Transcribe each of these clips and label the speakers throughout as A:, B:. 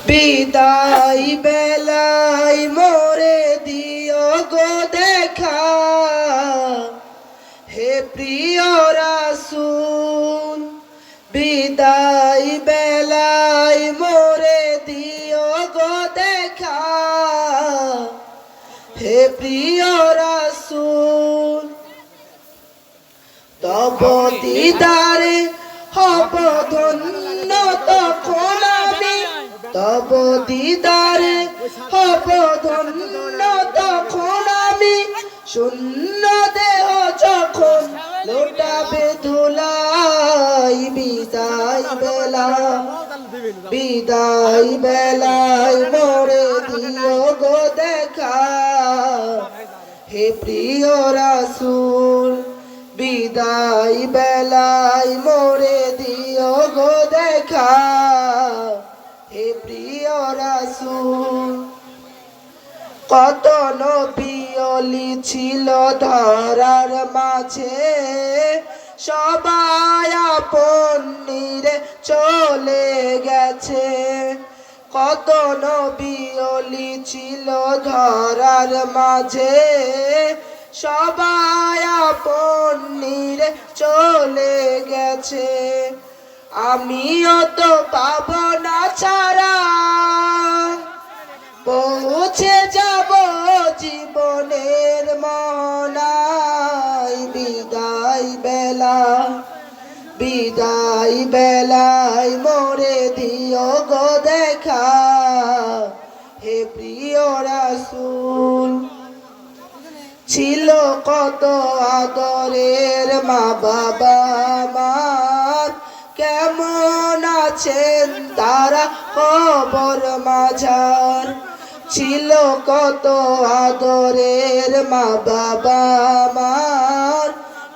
A: বিদায় বেলায় মোরে দিও গো দেখা, হে প্রিয় রাসূল। বিদায় বেলায় মোরে দিও গো দেখা, হে প্রিয় রাসূল। তব দিদারে হব ধন্য তখন আমি, তব দিদারে হব ধন্য তখন আমি। শূন্য দেহ যখন লোটাবে ধুলাই, বিদায় বেলা বিদায় বেলায় মোরে দিও গো দেখা, হে প্রিয় রাসূল। বিদায় বেলায় মোরে দিও গো দেখা, হে প্রিয় রাসূল। কত নবী ওলি ছিল ধরার মাঝে, সবাই আপন নিরে চলে গেছে। কত নবী ওলি ছিল ধরার মাঝে, সবাই আপন নিরে চলে গেছে। আমিও তো পাবো না ছাড়া, পৌঁছে যাব জীবনের মনায়। বিদায় বেলা বিদায় বেলায় মোরে দিও গো দেখা, হে প্রিয় রাসূল। ছিল কত আদরের মা বাবা আমার, কেমন আছেন তারা কবর মাঝার। ছিল কত আদরের মা বাবা আমার,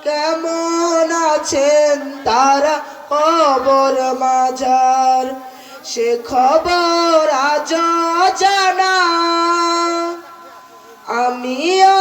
A: কেমন আছেন তারা কবর মাঝার। সে খবর আজ জানা আমিও